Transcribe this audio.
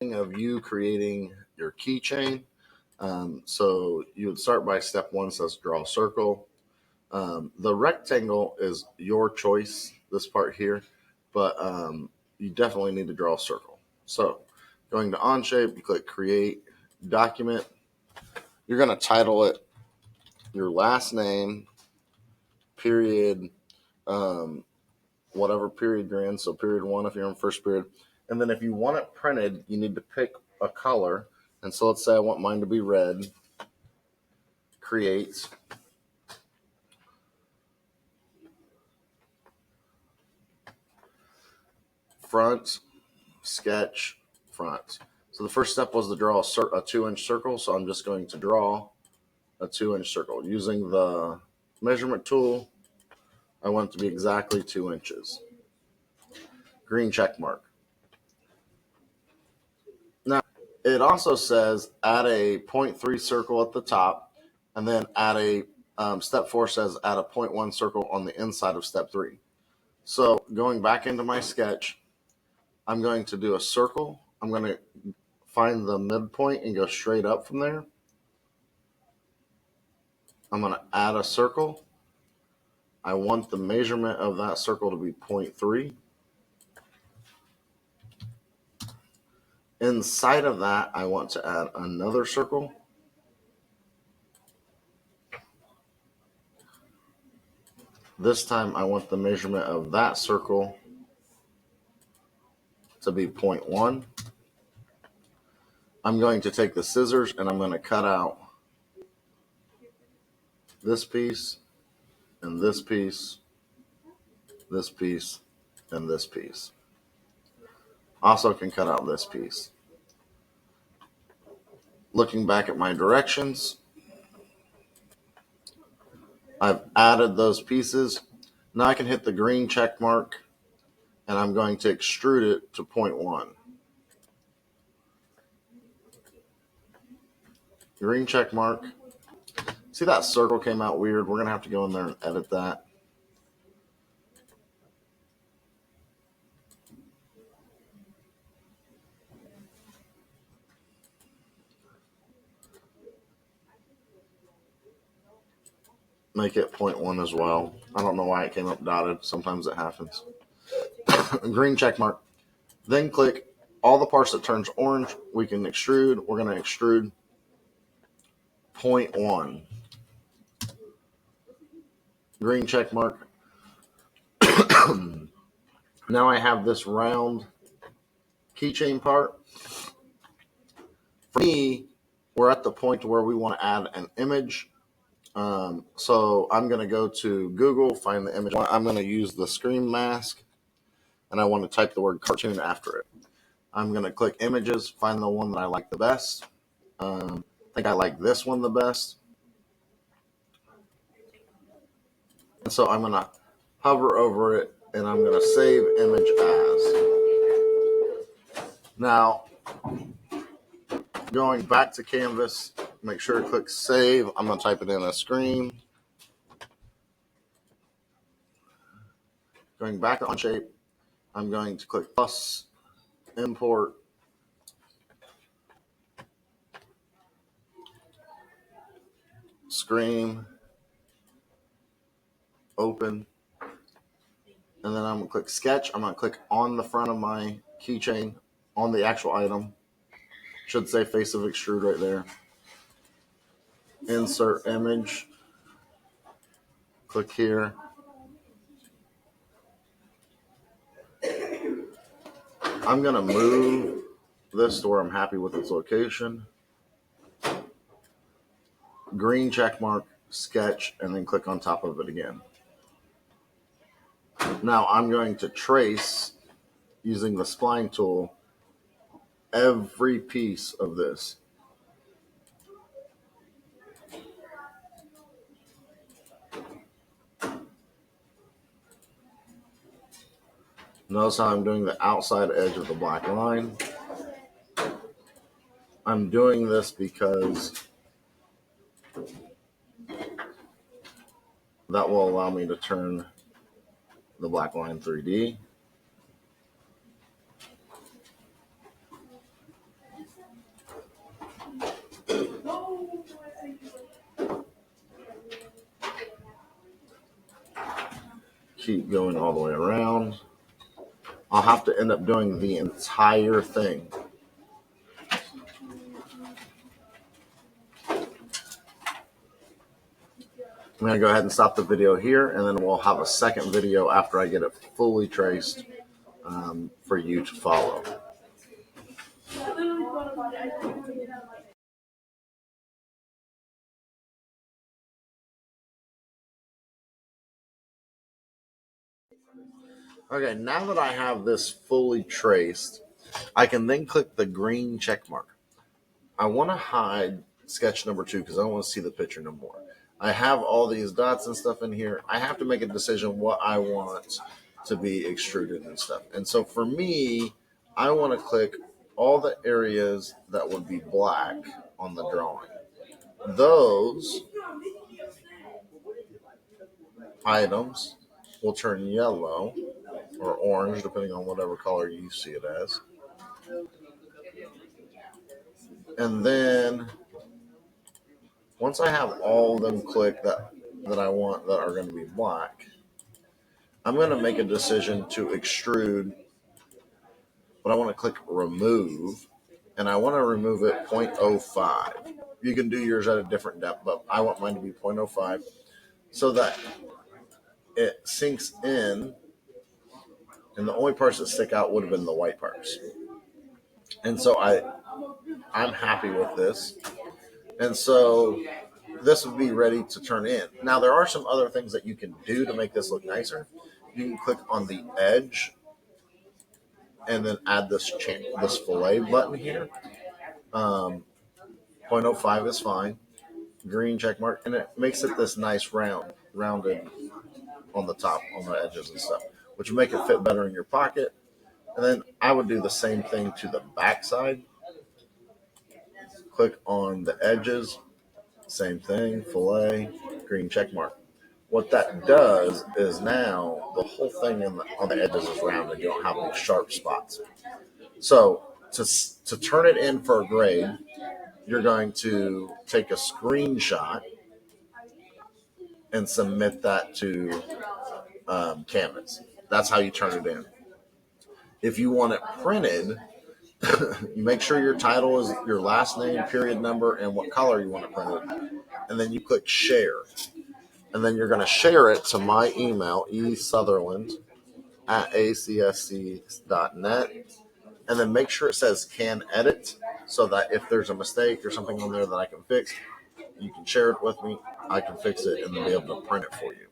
of you creating your keychain. So you would start by step one, says draw a circle. The rectangle is your choice, this part here, but you definitely need to draw a circle. So going to Onshape, you click create document. You're going to title it your last name, period, whatever period you're in. So period one if you're in first period. And then if you want it printed, you need to pick a color. And so let's say I want mine to be red. Create. Front, sketch, front. So the first step was to draw a 2-inch circle. So I'm just going to draw a 2-inch circle. Using the measurement tool, I want it to be exactly 2 inches. Green check mark. Now, it also says add a 0.3 circle at the top, and then add a step 4 says add a 0.1 circle on the inside of step 3. So going back into my sketch, I'm going to do a circle. I'm going to find the midpoint and go straight up from there. I'm going to add a circle. I want the measurement of that circle to be 0.3. Inside of that, I want to add another circle. This time, I want the measurement of that circle to be 0.1. I'm going to take the scissors and I'm going to cut out this piece and this piece, this piece, and this piece. Also can cut out this piece. Looking back at my directions, I've added those pieces. Now I can hit the green check mark and I'm going to extrude it to 0.1. Green check mark. See, that circle came out weird. We're going to have to go in there and edit that. Make it 0.1 as well. I don't know why it came up dotted. Sometimes it happens. Green check mark. Then click all the parts that turns orange. We can extrude. We're going to extrude 0.1. Green check mark. Now I have this round keychain part. For me, we're at the point where we want to add an image. So I'm going to go to Google, find the image. I'm going to use the screen mask, and I want to type the word cartoon after it. I'm going to click images, find the one that I like the best. I think I like this one the best. And so I'm going to hover over it, and I'm going to save image as. Now, going back to Canvas, make sure to click save. I'm going to type it in a screen. Going back to Onshape, I'm going to click plus, import, screen, open, and then I'm going to click sketch. I'm going to click on the front of my keychain on the actual item. Should say face of extrude right there. Insert image. Click here. I'm going to move this to where I'm happy with its location. Green check mark, sketch, and then click on top of it again. Now I'm going to trace, using the spline tool, every piece of this. Notice how I'm doing the outside edge of the black line. I'm doing this because that will allow me to turn the black line 3D. keep going all the way around. I'll have to end up doing the entire thing. I'm going to go ahead and stop the video here, and then we'll have a second video after I get it fully traced for you to follow. Okay, now that I have this fully traced, I can then click the green check mark. I want to hide sketch number 2 because I don't want to see the picture no more. I have all these dots and stuff in here. I have to make a decision what I want to be extruded and stuff. And so for me, I want to click all the areas that would be black on the drawing. Those items will turn yellow or orange, depending on whatever color you see it as. And then once I have all of them clicked that I want that are going to be black, I'm going to make a decision to extrude, but I want to click remove, and I want to remove it 0.05. You can do yours at a different depth, but I want mine to be 0.05 so that it sinks in, and the only parts that stick out would have been the white parts. And so I'm happy with this. And so this would be ready to turn in. Now, there are some other things that you can do to make this look nicer. You can click on the edge and then add this fillet button here. 0.05 is fine. Green check mark, and it makes it this nice rounded on the top, on the edges and stuff, which will make it fit better in your pocket. And then I would do the same thing to the back side. Click on the edges, same thing, fillet, green check mark. What that does is now the whole thing on the edges is rounded. You don't have any sharp spots. So to turn it in for a grade, you're going to take a screenshot and submit that to Canvas. That's how you turn it in. If you want it printed, you make sure your title is your last name, period number, and what color you want it printed. And then you click share. And then you're going to share it to my email, esutherland@acsc.net. And then make sure it says can edit so that if there's a mistake or something on there that I can fix, you can share it with me. I can fix it and then be able to print it for you.